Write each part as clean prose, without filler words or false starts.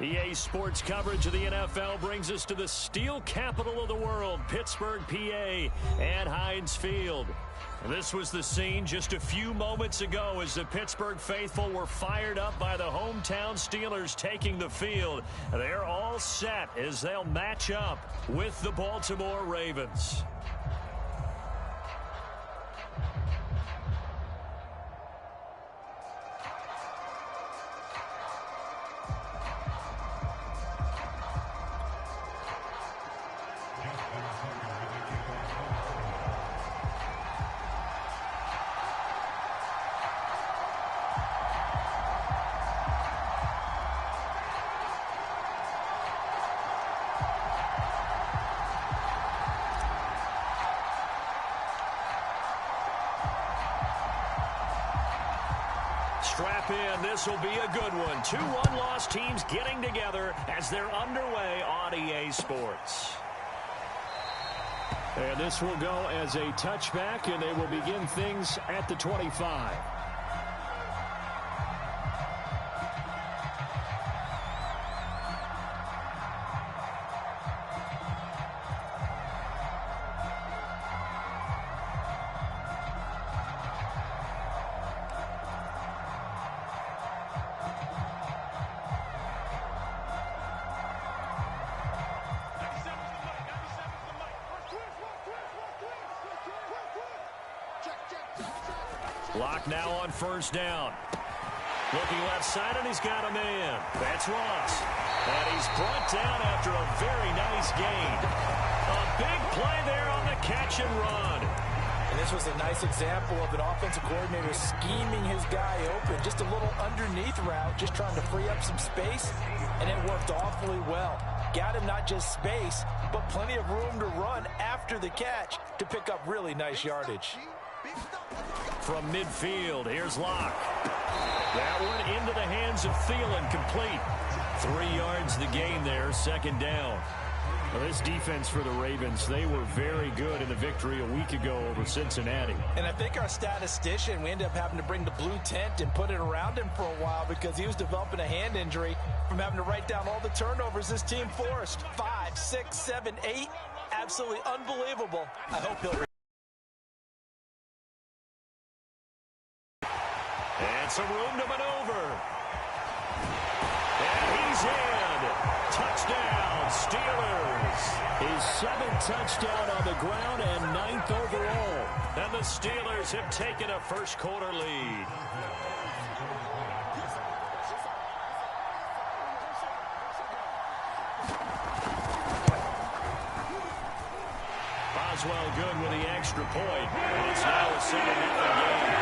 EA Sports coverage of the NFL brings us to the steel capital of the world, Pittsburgh, PA, at Heinz Field. This was the scene just a few moments ago as the Pittsburgh faithful were fired up by the hometown Steelers taking the field. They're all set as they'll match up with the Baltimore Ravens. Strap in. This will be a good one. Two one-loss teams getting together as they're underway on EA Sports. And this will go as a touchback, and they will begin things at the 25. Block now on first down. Looking left side, and he's got a man. That's Ross. And he's brought down after a very nice gain. A big play there on the catch and run. And this was a nice example of an offensive coordinator scheming his guy open. Just a little underneath route, just trying to free up some space, and it worked awfully well. Got him not just space, but plenty of room to run after the catch to pick up really nice yardage. From midfield, here's Locke. That one into the hands of Thielen, complete. 3 yards the gain there, second down. Well, this defense for the Ravens, they were very good in the victory a week ago over Cincinnati. And I think our statistician, we ended up having to bring the blue tent and put it around him for a while because he was developing a hand injury from having to write down all the turnovers this team forced. 5, 6, 7, 8. Absolutely unbelievable. I hope he'll... And some room to maneuver. And he's in. Touchdown, Steelers. His 7th touchdown on the ground and 9th overall. And the Steelers have taken a first quarter lead. Boswell good with the extra point. And it's now a 7-0 game.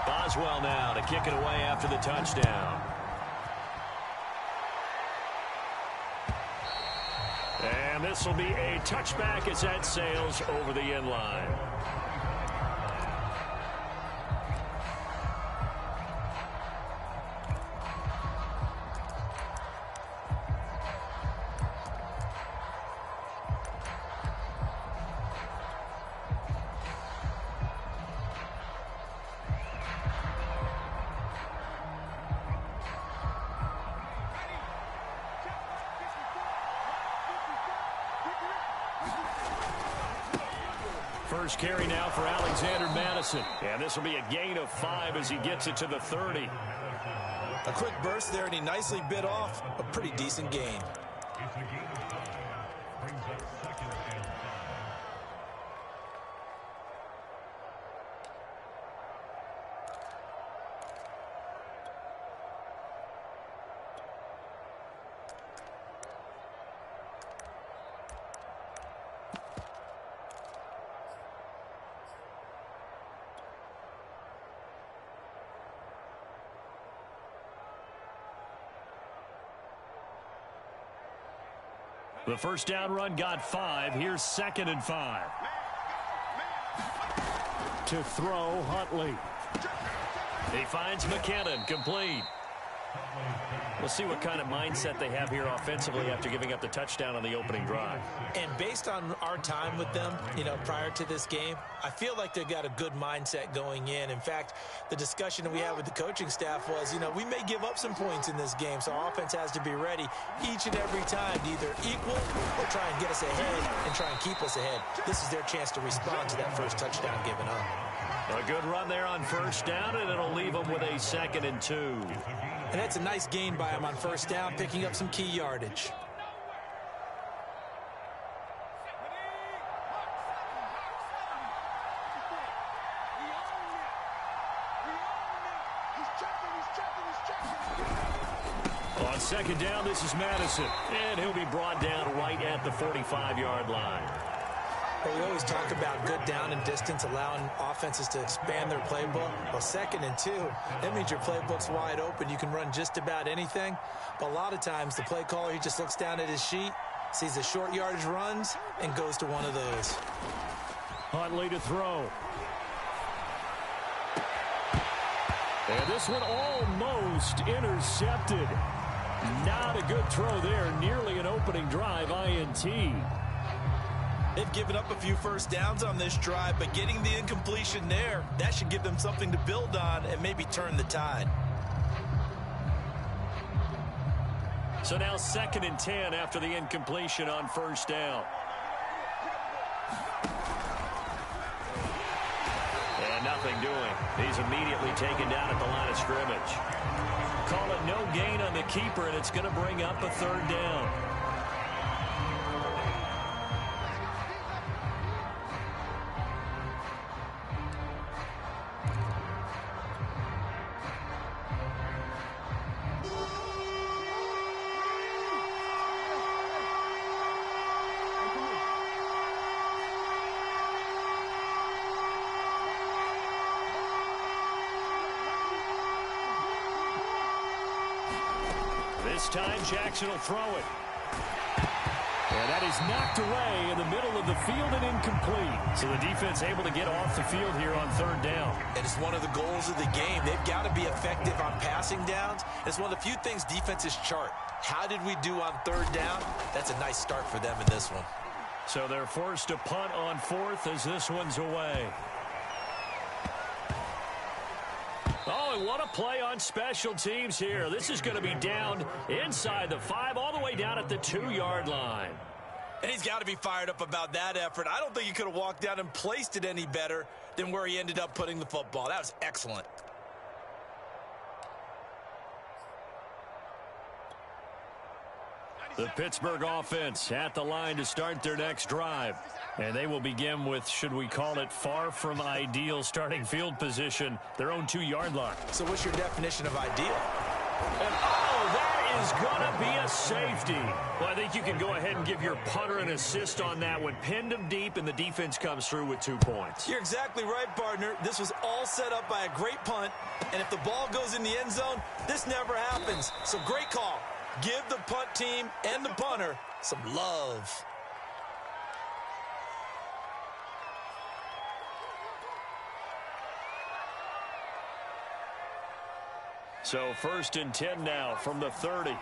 Boswell now to kick it away after the touchdown. And this will be a touchback as that sails over the end line. First carry now for Alexander Madison. And this will be a gain of 5 as he gets it to the 30. A quick burst there, and he nicely bit off a pretty decent gain. The first down run got 5. Here's 2nd and 5. To throw, Huntley. He finds McKinnon, complete. We'll see what kind of mindset they have here offensively after giving up the touchdown on the opening drive. And based on our time with them, prior to this game, I feel like they've got a good mindset going in. In fact, the discussion that we had with the coaching staff was, we may give up some points in this game, so our offense has to be ready each and every time to either equal or try and get us ahead and try and keep us ahead. This is their chance to respond to that first touchdown given up. A good run there on first down, and it'll leave them with a 2nd and 2. And that's a nice gain by him on first down, picking up some key yardage. On 2nd down, this is Madison, and he'll be brought down right at the 45-yard line. Well, we always talk about good down and distance, allowing offenses to expand their playbook. Well, 2nd and 2, that means your playbook's wide open. You can run just about anything. But a lot of times, the play caller, he just looks down at his sheet, sees the short yardage runs, and goes to one of those. Huntley to throw. And this one almost intercepted. Not a good throw there. Nearly an opening drive INT. They've given up a few first downs on this drive, but getting the incompletion there, that should give them something to build on and maybe turn the tide. So now 2nd and 10 after the incompletion on first down. And nothing doing. He's immediately taken down at the line of scrimmage. Call it no gain on the keeper, and it's going to bring up a 3rd down. This time, Jackson will throw it. And that is knocked away in the middle of the field and incomplete. So the defense able to get off the field here on 3rd down. And it's one of the goals of the game. They've got to be effective on passing downs. It's one of the few things defenses chart. How did we do on 3rd down? That's a nice start for them in this one. So they're forced to punt on 4th as this one's away. Oh, and what a play on special teams here. This is going to be down inside the 5, all the way down at the 2-yard line. And he's got to be fired up about that effort. I don't think he could have walked down and placed it any better than where he ended up putting the football. That was excellent. The Pittsburgh offense at the line to start their next drive. And they will begin with, should we call it, far from ideal starting field position, their own 2-yard line. So what's your definition of ideal? And that is going to be a safety. Well, I think you can go ahead and give your punter an assist on that one. Pinned him deep, and the defense comes through with 2 points. You're exactly right, partner. This was all set up by a great punt. And if the ball goes in the end zone, this never happens. So great call. Give the punt team and the punter some love. So 1st and 10 now from the 30.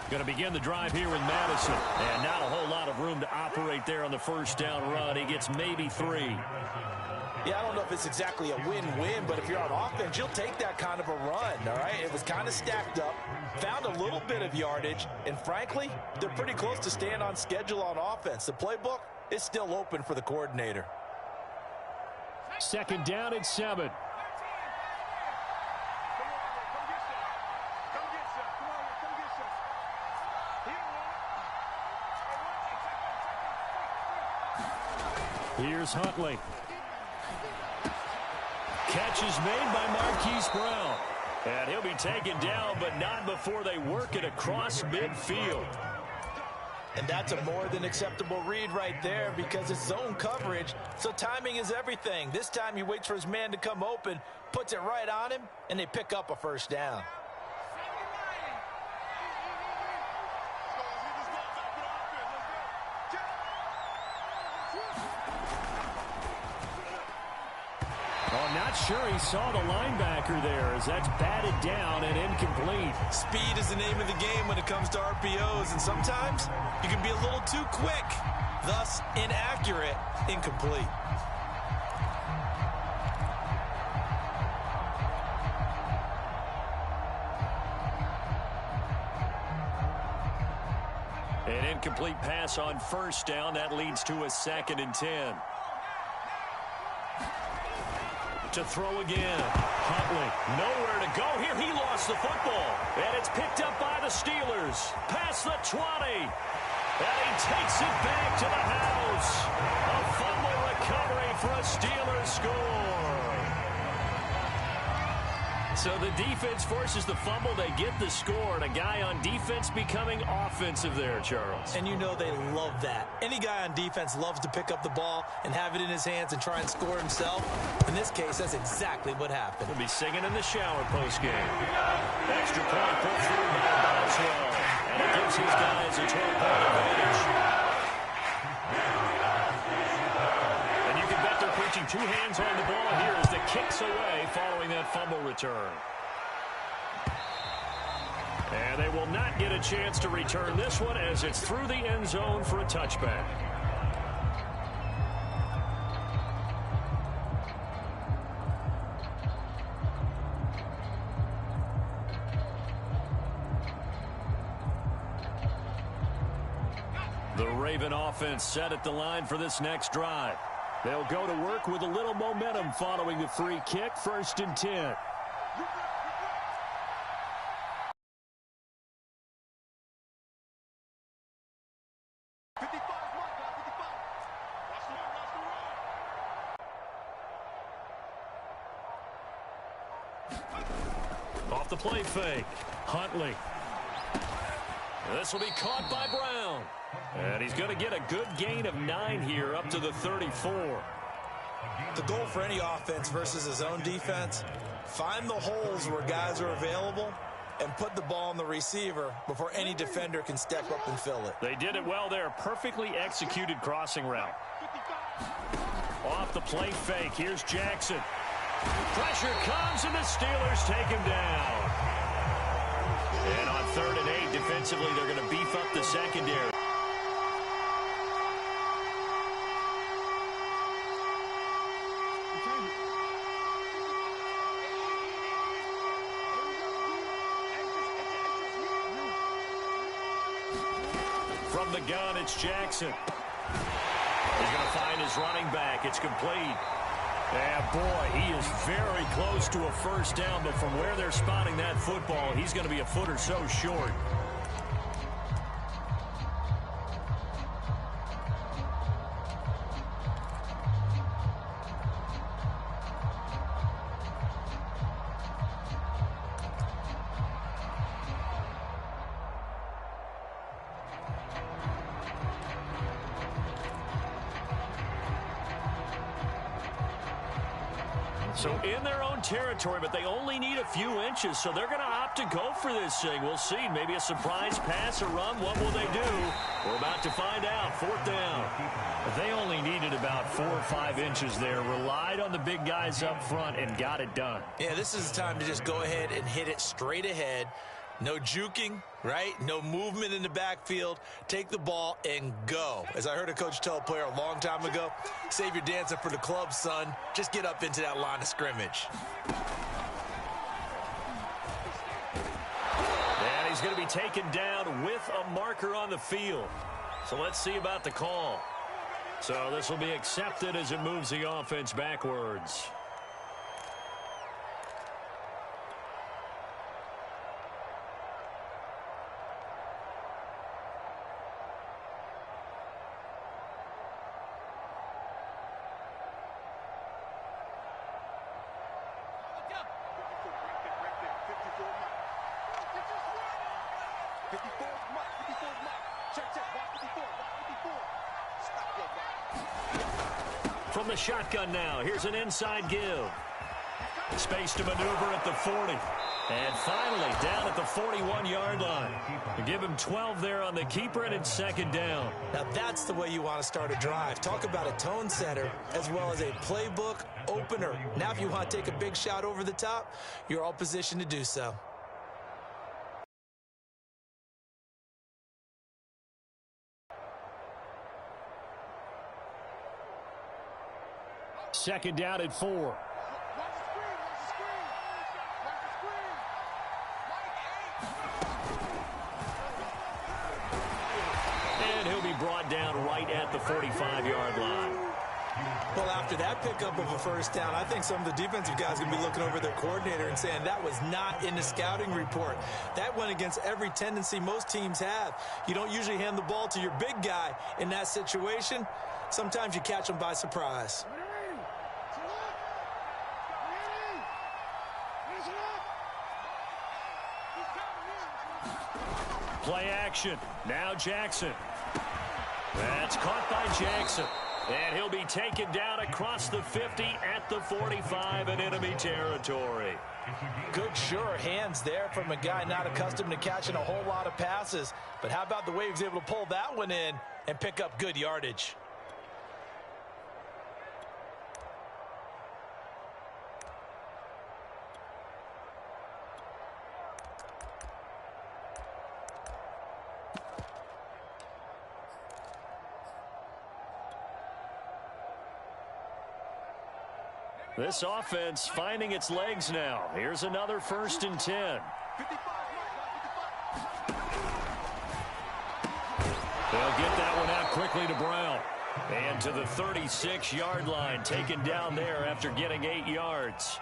Going to begin the drive here with Madison. And not a whole lot of room to operate there on the first down run. He gets maybe 3. Yeah, I don't know if it's exactly a win-win, but if you're on offense, you'll take that kind of a run, all right? It was kind of stacked up, found a little bit of yardage, and frankly, they're pretty close to staying on schedule on offense. The playbook is still open for the coordinator. 2nd down and 7. Here's Huntley. Catch is made by Marquise Brown. And he'll be taken down, but not before they work it across midfield. And that's a more than acceptable read right there because it's zone coverage, so timing is everything. This time he waits for his man to come open, puts it right on him, and they pick up a first down. Oh, not sure he saw the linebacker there as that's batted down and incomplete. Speed is the name of the game when it comes to RPOs, and sometimes you can be a little too quick, thus inaccurate, incomplete. An incomplete pass on first down. That leads to a 2nd and 10. To throw again. Huntley, nowhere to go here. He lost the football. And it's picked up by the Steelers. Past the 20. And he takes it back to the house. A fumble recovery for a Steelers score. So the defense forces the fumble. They get the score. And a guy on defense becoming offensive there, Charles. And you know they love that. Any guy on defense loves to pick up the ball and have it in his hands and try and score himself. In this case, that's exactly what happened. He'll be singing in the shower postgame. Extra point put through by Boswell. And it gives his guys a 12-point advantage. And you can bet they're preaching 2 hands on the ball here as the kick's away following that fumble return. And they will not get a chance to return this one as it's through the end zone for a touchback. The Raven offense set at the line for this next drive. They'll go to work with a little momentum following the free kick. 1st and 10. Off the play fake. Huntley. This will be caught by Brown. And he's going to get a good gain of 9 here up to the 34. The goal for any offense versus his own defense, find the holes where guys are available and put the ball on the receiver before any defender can step up and fill it. They did it well there. Perfectly executed crossing route. Off the play fake. Here's Jackson. Pressure comes and the Steelers take him down. And on 3rd and 8, defensively, they're going to beef up the secondary. From the gun, it's Jackson. He's going to find his running back. It's complete. Yeah, boy, he is very close to a first down, but from where they're spotting that football, he's going to be a foot or so short. So in their own territory, but they only need a few inches, so they're going to opt to go for this thing. We'll see. Maybe a surprise pass or run. What will they do? We're about to find out. 4th down. They only needed about 4 or 5 inches there. Relied on the big guys up front and got it done. Yeah, this is the time to just go ahead and hit it straight ahead. No juking, right? No movement in the backfield. Take the ball and go. As I heard a coach tell a player a long time ago, save your dancing for the club, son. Just get up into that line of scrimmage. And he's going to be taken down with a marker on the field. So let's see about the call. So this will be accepted as it moves the offense backwards. From the shotgun now, here's an inside give. Space to maneuver at the 40. And finally, down at the 41-yard line. Give him 12 there on the keeper, and it's second down. Now that's the way you want to start a drive. Talk about a tone setter as well as a playbook opener. Now if you want to take a big shot over the top, you're all positioned to do so. Second down at 4. And he'll be brought down right at the 45-yard line. Well, after that pickup of a first down, I think some of the defensive guys are going to be looking over their coordinator and saying that was not in the scouting report. That went against every tendency most teams have. You don't usually hand the ball to your big guy in that situation. Sometimes you catch them by surprise. Play action. Now Jackson. That's caught by Jackson. And he'll be taken down across the 50 at the 45 in enemy territory. Good, sure hands there from a guy not accustomed to catching a whole lot of passes. But how about the way he was able to pull that one in and pick up good yardage? This offense finding its legs now. Here's another 1st and 10. They'll get that one out quickly to Brown. And to the 36-yard line, taken down there after getting 8 yards.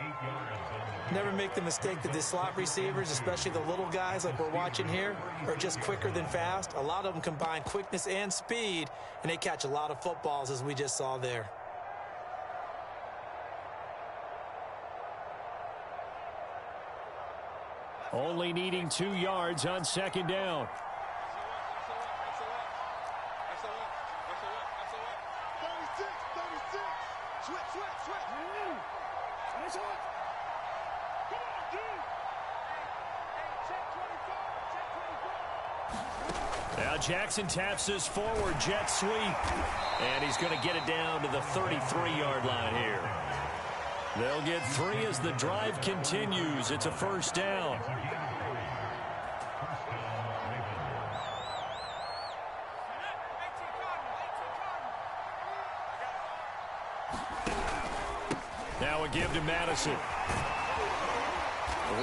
Never make the mistake that the slot receivers, especially the little guys like we're watching here, are just quicker than fast. A lot of them combine quickness and speed, and they catch a lot of footballs, as we just saw there. Only needing 2 yards on second down. Now Jackson taps this forward jet sweep. And he's going to get it down to the 33-yard line here. They'll get 3 as the drive continues. It's a first down. Now a give to Madison.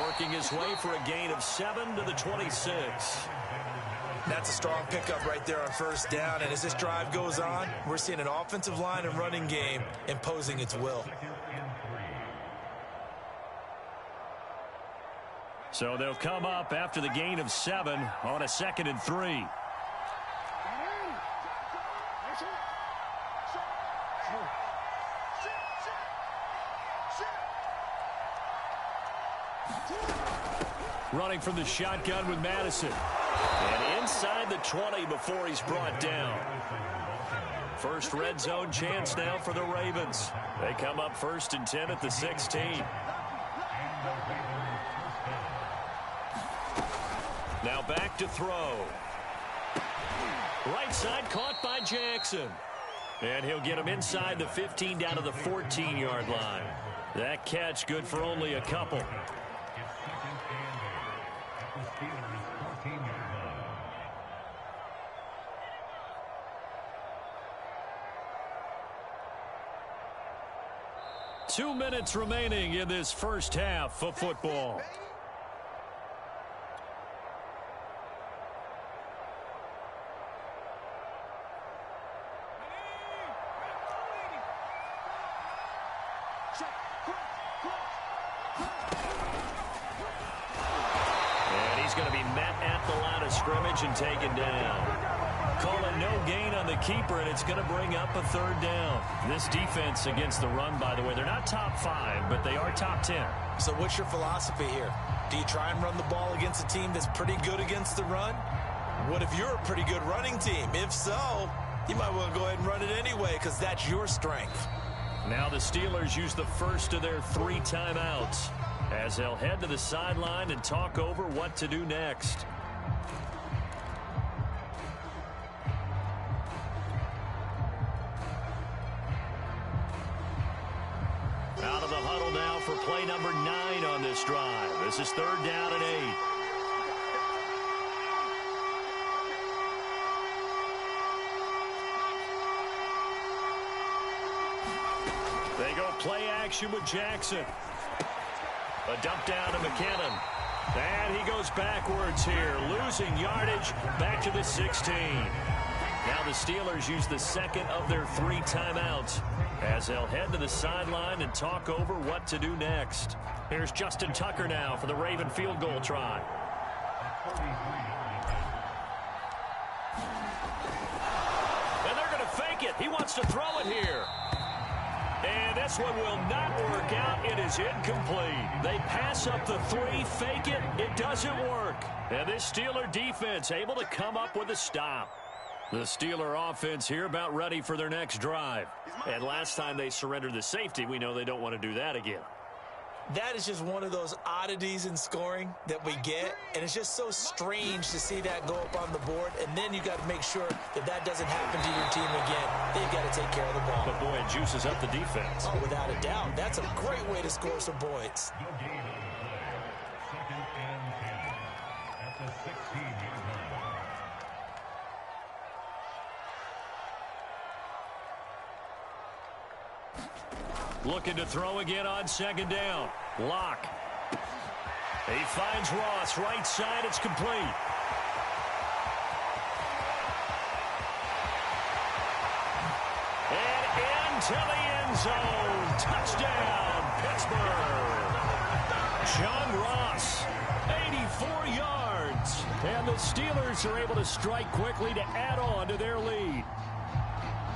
Working his way for a gain of 7 to the 26. That's a strong pickup right there on first down. And as this drive goes on, we're seeing an offensive line and running game imposing its will. So they'll come up after the gain of 7 on a 2nd and 3. Running from the shotgun with Madison. And inside the 20 before he's brought down. First red zone chance now for the Ravens. They come up 1st and 10 at the 16. Now back to throw. Right side caught by Jackson. And he'll get him inside the 15 down to the 14-yard line. That catch good for only a couple. Two minutes remaining in this first half of football. And he's going to be met at the line of scrimmage and taken down. Calling no gain on the keeper, and it's going to bring up a 3rd down. This defense against the run, by the way, they're not top 5, but they are top 10. So what's your philosophy here? Do you try and run the ball against a team that's pretty good against the run? What if you're a pretty good running team? If so, you might want to go ahead and run it anyway because that's your strength. Now the Steelers use the first of their 3 timeouts as they'll head to the sideline and talk over what to do next. Out of the huddle now for play number 9 on this drive. This is 3rd down and 8. They go play action with Jackson. A dump down to McKinnon. And he goes backwards here, losing yardage back to the 16. Now the Steelers use the second of their 3 timeouts as they'll head to the sideline and talk over what to do next. Here's Justin Tucker now for the Raven field goal try. And they're going to fake it. He wants to throw it here. And this one will not work out. It is incomplete. They pass up the 3, fake it. It doesn't work. And this Steeler defense able to come up with a stop. The Steeler offense here about ready for their next drive. And last time they surrendered the safety, we know they don't want to do that again. That is just one of those oddities in scoring that we get, and it's just so strange to see that go up on the board, and then you got to make sure that that doesn't happen to your team again. They've got to take care of the ball. But, boy, it juices up the defense. Oh, without a doubt. That's a great way to score some points. Looking to throw again on 2nd down. Lock. He finds Ross. Right side. It's complete. And into the end zone. Touchdown, Pittsburgh. John Ross, 84 yards. And the Steelers are able to strike quickly to add on to their lead.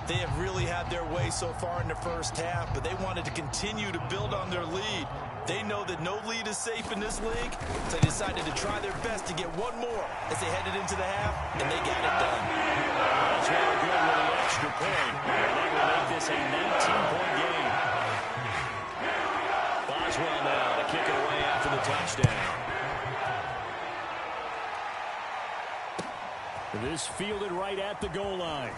They have really had their way so far in the first half, but they wanted to continue to build on their lead. They know that no lead is safe in this league, so they decided to try their best to get one more as they headed into the half, and they got it done. That's really good with an extra point. And they will make this a 19-point game. Boswell now to kick it away after the touchdown. This fielded right at the goal line.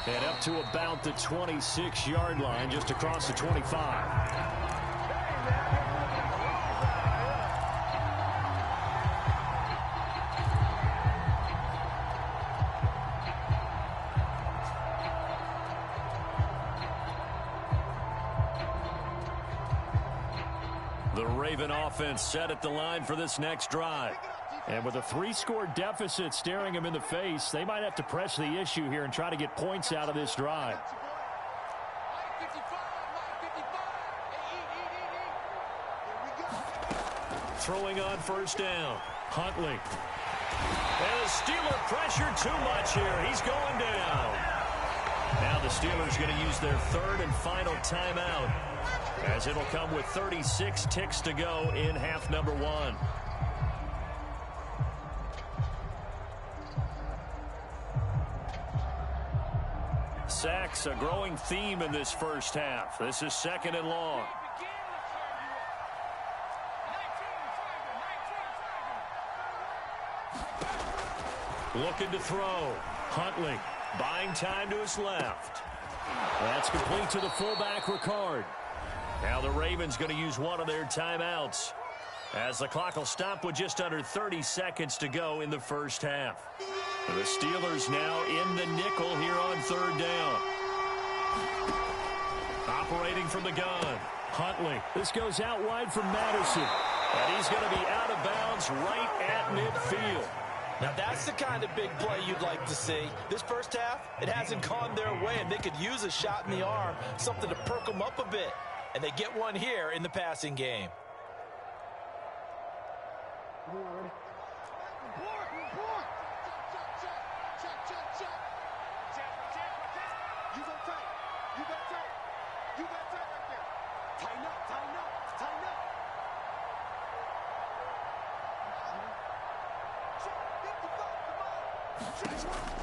And up to about the 26-yard line, just across the 25. The Raven offense set at the line for this next drive. And with a 3-score deficit staring them in the face, they might have to press the issue here and try to get points out of this drive. Throwing on 1st down. Huntley. And the Steeler pressure too much here. He's going down. Now the Steelers going to use their 3rd and final timeout, as it'll come with 36 ticks to go in half number 1. Sacks, a growing theme in this first half. This is 2nd and long. Looking to throw. Huntley buying time to his left. That's complete to the fullback, Ricard. Now the Ravens going to use one of their timeouts, as the clock will stop with just under 30 seconds to go in the first half. The Steelers now in the nickel here on 3rd down. Operating from the gun. Huntley. This goes out wide from Madison. And he's going to be out of bounds right at midfield. Now that's the kind of big play you'd like to see. This first half, it hasn't gone their way, and they could use a shot in the arm, something to perk them up a bit. And they get one here in the passing game.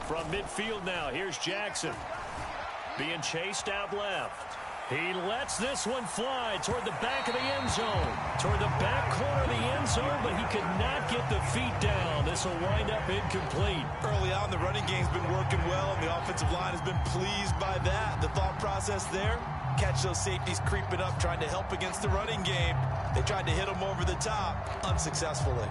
From midfield now, here's Jackson. Being chased out left. He lets this one fly toward the back of the end zone. Toward the back corner of the end zone, but he could not get the feet down. This will wind up incomplete. Early on, the running game's been working well, and the offensive line has been pleased by that. The thought process there, catch those safeties creeping up, trying to help against the running game. They tried to hit him over the top, unsuccessfully.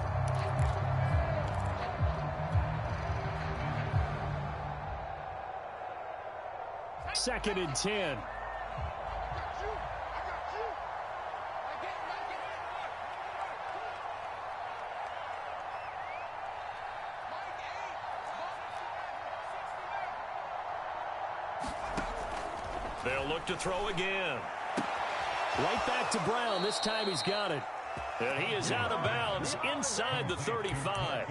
Second and 10. They'll look to throw again. Right back to Brown. This time he's got it. And he is out of bounds inside the 35.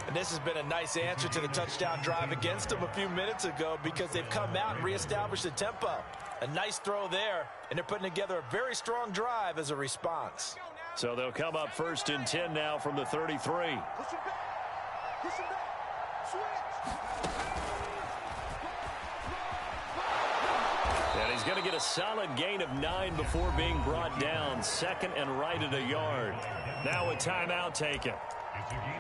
And this has been a nice answer to the touchdown drive against them a few minutes ago because they've come out and reestablished the tempo. A nice throw there, and they're putting together a very strong drive as a response. So they'll come up first and 10 now from the 33. Push him back. Push him back. Switch. And he's going to get a solid gain of 9 before being brought down. Second and right at a yard. Now a timeout taken.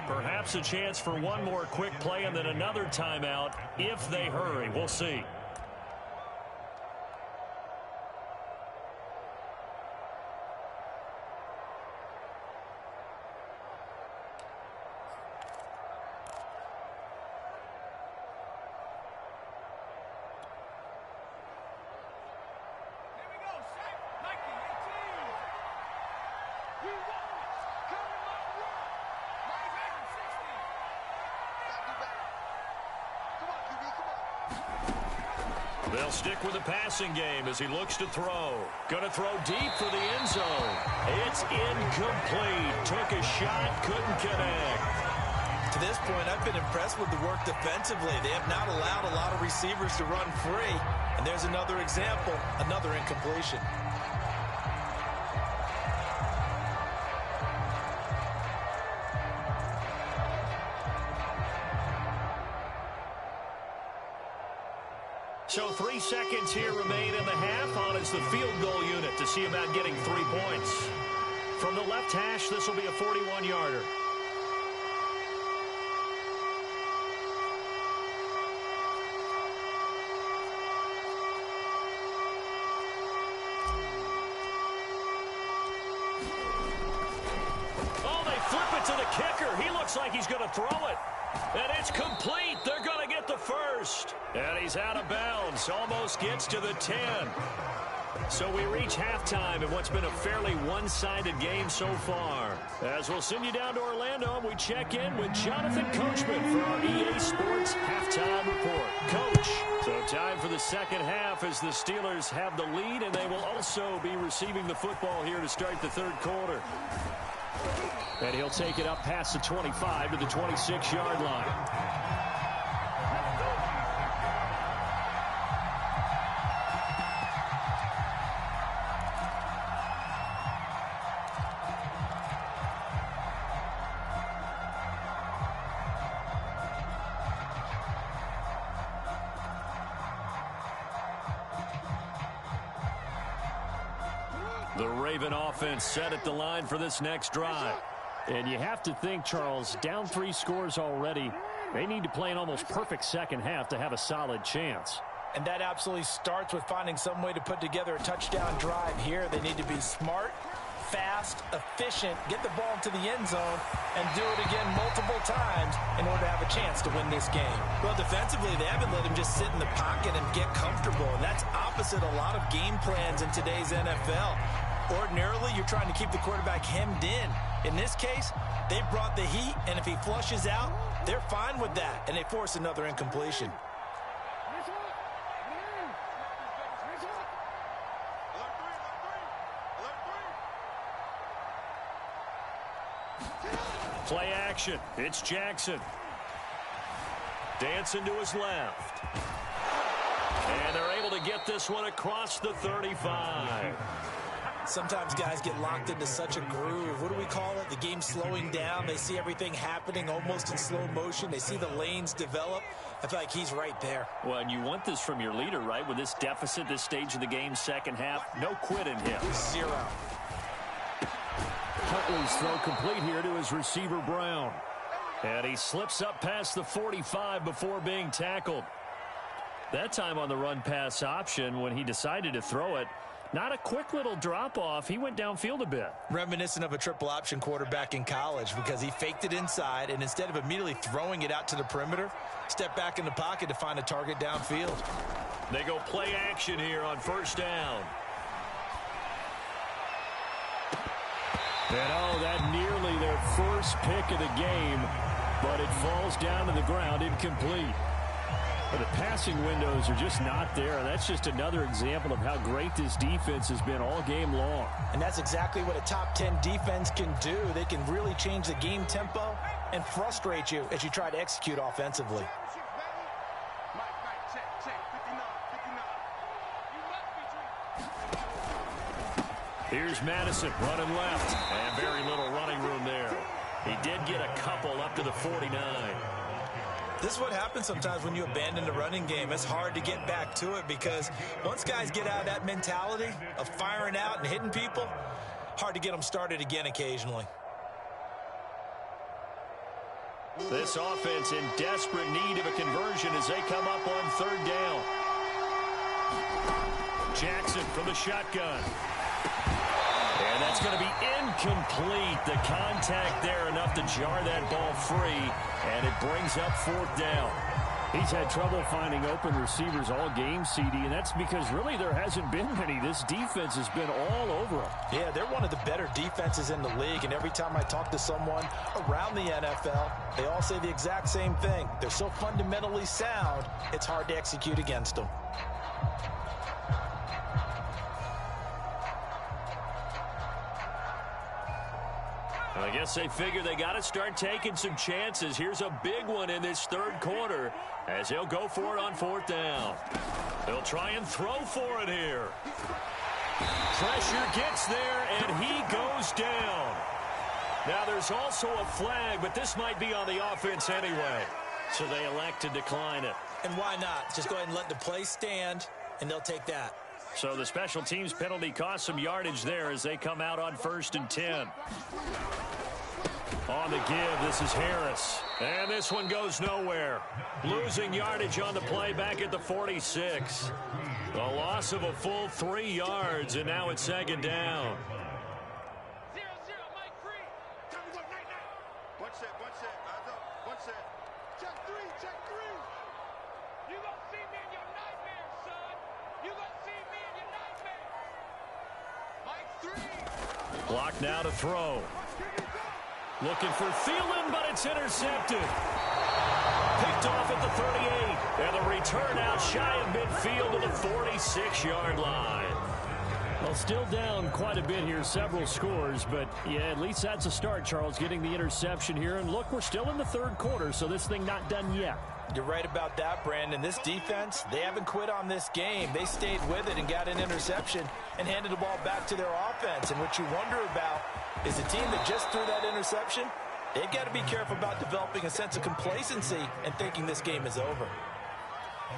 Perhaps a chance for one more quick play and then another timeout if they hurry. We'll see. They'll stick with the passing game as he looks to throw. Going to throw deep for the end zone. It's incomplete. Took a shot, couldn't connect. To this point, I've been impressed with the work defensively. They have not allowed a lot of receivers to run free. And there's another example, another incompletion. So 3 seconds here remain in the half. On is the field goal unit to see about getting 3 points. From the left hash, this will be a 41-yarder. Oh, they flip it to the kicker. He looks like he's going to throw it. And it's complete. They're going to get the first. And he's out of bounds. Almost gets to the 10. So we reach halftime in what's been a fairly one-sided game so far. As we'll send you down to Orlando, and we check in with Jonathan Coachman for our EA Sports Halftime Report. Coach, so time for the second half as the Steelers have the lead, and they will also be receiving the football here to start the third quarter. And he'll take it up past the 25 to the 26-yard line. The Raven offense set at the line for this next drive. And you have to think, Charles, down 3 scores already. They need to play an almost perfect second half to have a solid chance. And that absolutely starts with finding some way to put together a touchdown drive here. They need to be smart, fast, efficient, get the ball into the end zone, and do it again multiple times in order to have a chance to win this game. Well, defensively, they haven't let him just sit in the pocket and get comfortable, and that's opposite a lot of game plans in today's NFL. Ordinarily, you're trying to keep the quarterback hemmed in. In this case, they brought the heat, and if he flushes out, they're fine with that, and they force another incompletion. Play action. It's Jackson. Dancing to his left. And they're able to get this one across the 35. Sometimes guys get locked into such a groove. What do we call it? The game's slowing down. They see everything happening almost in slow motion. They see the lanes develop. I feel like he's right there. Well, and you want this from your leader, right? With this deficit, this stage of the game, second half, no quit in him. 0. Huntley's throw complete here to his receiver, Brown. And he slips up past the 45 before being tackled. That time on the run-pass option, when he decided to throw it, not a quick little drop-off. He went downfield a bit. Reminiscent of a triple-option quarterback in college because he faked it inside, and instead of immediately throwing it out to the perimeter, stepped back in the pocket to find a target downfield. They go play action here on first down. And, oh, that nearly their first pick of the game, but it falls down to the ground incomplete. But the passing windows are just not there. And that's just another example of how great this defense has been all game long. And that's exactly what a top 10 defense can do. They can really change the game tempo and frustrate you as you try to execute offensively. Here's Madison running left. And very little running room there. He did get a couple up to the 49. This is what happens sometimes when you abandon the running game. It's hard to get back to it because once guys get out of that mentality of firing out and hitting people, hard to get them started again occasionally. This offense in desperate need of a conversion as they come up on third down. Jackson from the shotgun. And that's going to be incomplete. The contact there enough to jar that ball free, and it brings up fourth down. He's had trouble finding open receivers all game, CD, and that's because really there hasn't been many. This defense has been all over them. Yeah, they're one of the better defenses in the league, and every time I talk to someone around the NFL, they all say the exact same thing. They're so fundamentally sound, it's hard to execute against them. I guess they figure they got to start taking some chances. Here's a big one in this third quarter as he'll go for it on fourth down. They'll try and throw for it here. Pressure gets there, and he goes down. Now, there's also a flag, but this might be on the offense anyway. So they elect to decline it. And why not? Just go ahead and let the play stand, and they'll take that. So the special teams penalty cost some yardage there as they come out on 1st and 10. On the give, this is Harris. And this one goes nowhere. Losing yardage on the play back at the 46. A loss of a full 3 yards, and now it's second down. 0-0, Mike free. Time to go, night. One set, eyes up, one set. Check three. You gonna see me in your nightmares, son. You gonna see me in your nightmares. Mike 3. Block now to throw. Looking for Thielen, but it's intercepted. Picked off at the 38. And the return out shy of midfield to the 46-yard line. Well, still down quite a bit here, several scores, but yeah, at least that's a start, Charles, getting the interception here. And look, we're still in the third quarter, so this thing not done yet. You're right about that, Brandon. This defense, they haven't quit on this game. They stayed with it and got an interception and handed the ball back to their offense. And what you wonder about is a team that just threw that interception, they've got to be careful about developing a sense of complacency and thinking this game is over.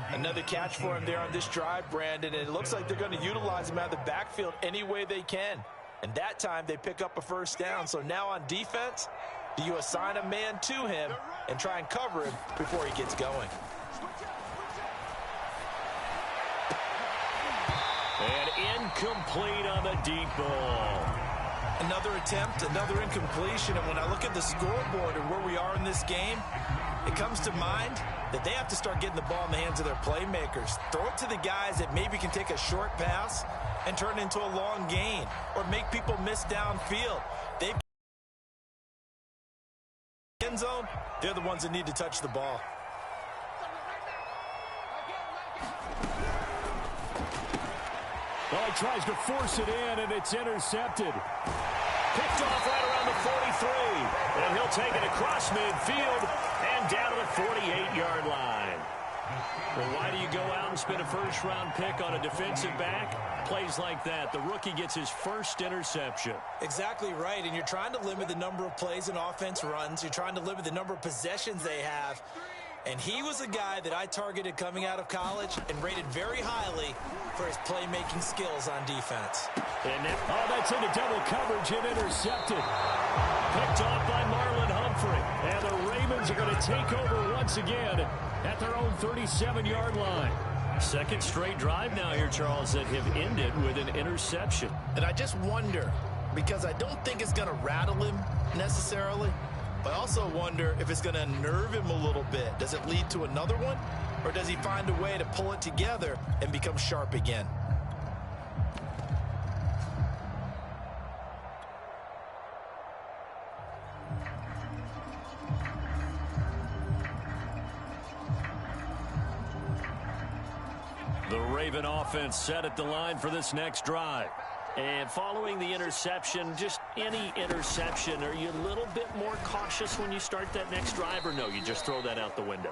Another catch for him there on this drive, Brandon, and it looks like they're going to utilize him out of the backfield any way they can. And that time they pick up a first down. So now on defense, do you assign a man to him and try and cover him before he gets going? And incomplete on the deep ball. Another attempt, another incompletion, and when I look at the scoreboard and where we are in this game, it comes to mind that they have to start getting the ball in the hands of their playmakers. Throw it to the guys that maybe can take a short pass and turn it into a long gain or make people miss downfield. They've end zone, they're the ones that need to touch the ball. Well, he tries to force it in, and it's intercepted. Picked off right around the 43. And he'll take it across midfield and down to the 48-yard line. Well, why do you go out and spend a first-round pick on a defensive back? Plays like that. The rookie gets his first interception. Exactly right, and you're trying to limit the number of plays an offense runs. You're trying to limit the number of possessions they have. And he was a guy that I targeted coming out of college and rated very highly for his playmaking skills on defense. And that's into double coverage and intercepted. Picked off by Marlon Humphrey. And the Ravens are going to take over once again at their own 37-yard line. Second straight drive now here, Charles, that have ended with an interception. And I just wonder, because I don't think it's going to rattle him necessarily, but I also wonder if it's going to unnerve him a little bit. Does it lead to another one? Or does he find a way to pull it together and become sharp again? The Raven offense set at the line for this next drive. And following the interception, just any interception, are you a little bit more cautious when you start that next drive, or no, you just throw that out the window?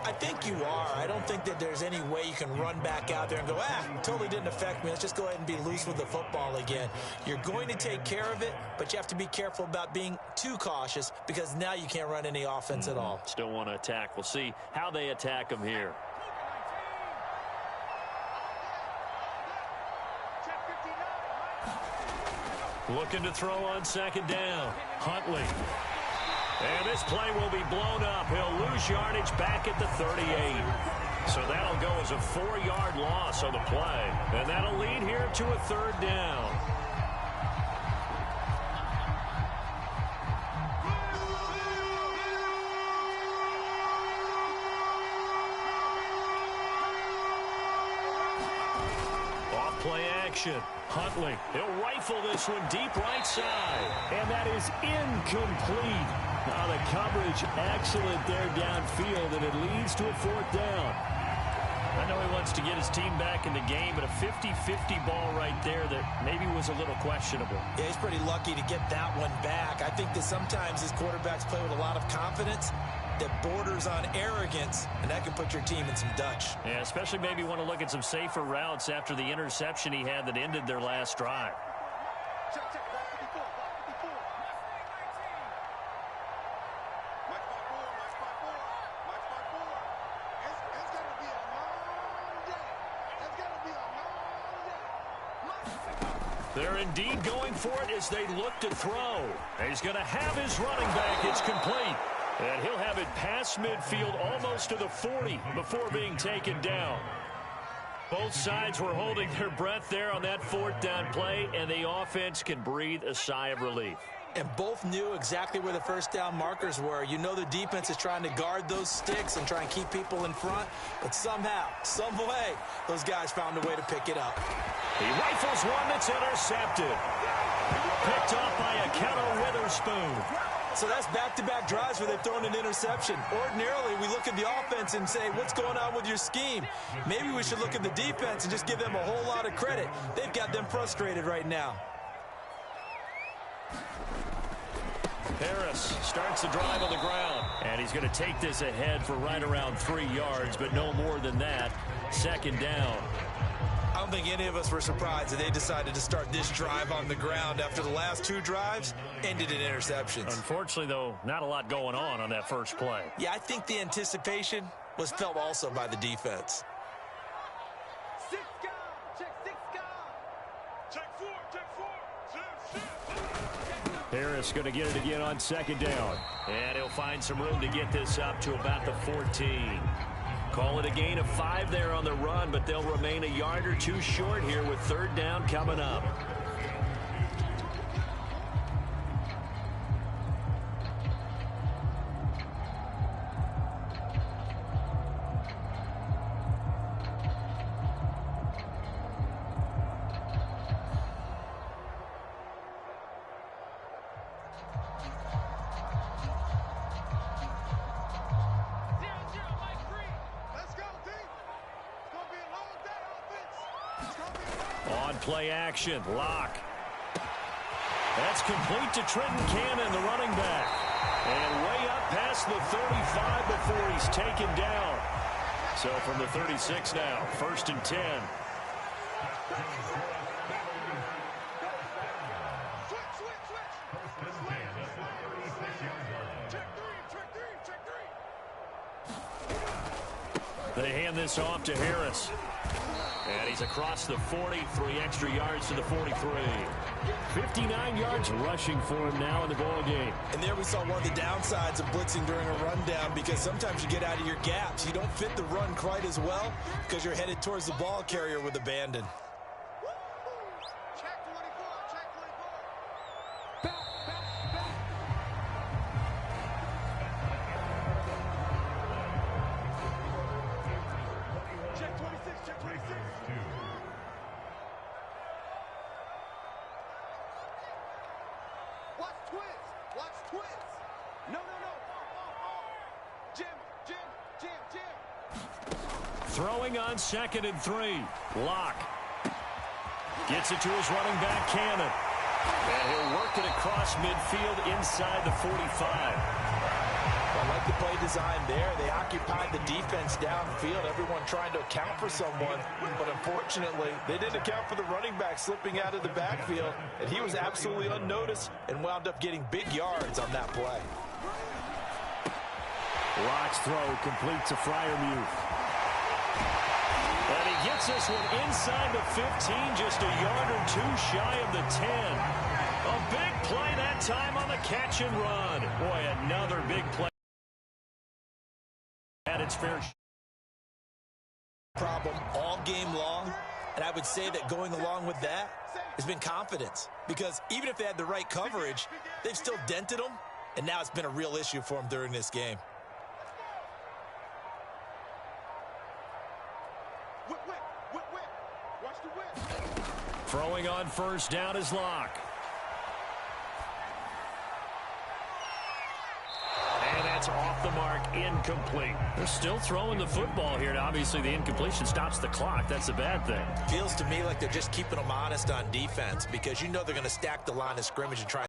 I think you are. I don't think that there's any way you can run back out there and go, totally didn't affect me. Let's just go ahead and be loose with the football again. You're going to take care of it, but you have to be careful about being too cautious because now you can't run any offense at all. Still want to attack. We'll see how they attack them here. Looking to throw on second down. Huntley. And this play will be blown up. He'll lose yardage back at the 38. So that'll go as a 4-yard loss on the play. And that'll lead here to a third down. Off play action. Huntley, he'll rifle this one deep right side. And that is incomplete. Now the coverage excellent there downfield, and it leads to a fourth down. I know he wants to get his team back in the game, but a 50-50 ball right there that maybe was a little questionable. Yeah, he's pretty lucky to get that one back. I think that sometimes his quarterbacks play with a lot of confidence that borders on arrogance, and that can put your team in some Dutch. Yeah, especially maybe want to look at some safer routes after the interception he had that ended their last drive. They're indeed going for it as they look to throw. He's going to have his running back. It's complete. And he'll have it past midfield almost to the 40 before being taken down. Both sides were holding their breath there on that fourth down play, and the offense can breathe a sigh of relief. And both knew exactly where the first down markers were. You know the defense is trying to guard those sticks and try and keep people in front, but somehow, some way, those guys found a way to pick it up. He rifles one that's intercepted. Picked off by Akello Witherspoon. So that's back-to-back drives where they've thrown an interception. Ordinarily, we look at the offense and say, what's going on with your scheme? Maybe we should look at the defense and just give them a whole lot of credit. They've got them frustrated right now. Harris starts the drive on the ground. And he's going to take this ahead for right around 3 yards, but no more than that. Second down. I don't think any of us were surprised that they decided to start this drive on the ground after the last 2 drives ended in interceptions. Unfortunately, though, not a lot going on that first play. Yeah, I think the anticipation was felt also by the defense. Harris going to get it again on second down. And he'll find some room to get this up to about the 14. Call it a gain of 5 there on the run, but they'll remain a yard or 2 short here with third down coming up. Play action. Lock. That's complete to Trenton Cannon, the running back. And way up past the 35 before he's taken down. So from the 36 now, 1st and 10. They hand this off to Harris. And he's across the 40, 3 extra yards to the 43. 59 yards rushing for him now in the ball game. And there we saw one of the downsides of blitzing during a rundown, because sometimes you get out of your gaps. You don't fit the run quite as well because you're headed towards the ball carrier with abandon. Check 24, check 24. Back. Check 26, check 26. Watch twins, watch twins. No. Jim. Throwing on 2nd and 3. Locke gets it to his running back, Cannon. And he'll work it across midfield inside the 45. I like the play design there. They occupied the defense downfield, everyone trying to account for someone. But unfortunately, they didn't account for the running back slipping out of the backfield. And he was absolutely unnoticed and wound up getting big yards on that play. Locke's throw complete to Freiermuth. And he gets this one inside the 15, just a yard or 2 shy of the 10. A big play that time on the catch and run. Boy, another big play. Had its fair problem all game long, and I would say that going along with that has been confidence, because even if they had the right coverage, they've still dented them, and now it's been a real issue for them during this game. Whip. Watch the whip. throwing on 1st down is Locke. And that's off the mark, incomplete. They're still throwing the football here, and obviously the incompletion stops the clock. That's a bad thing. Feels to me like they're just keeping them honest on defense, because you know they're going to stack the line of scrimmage and try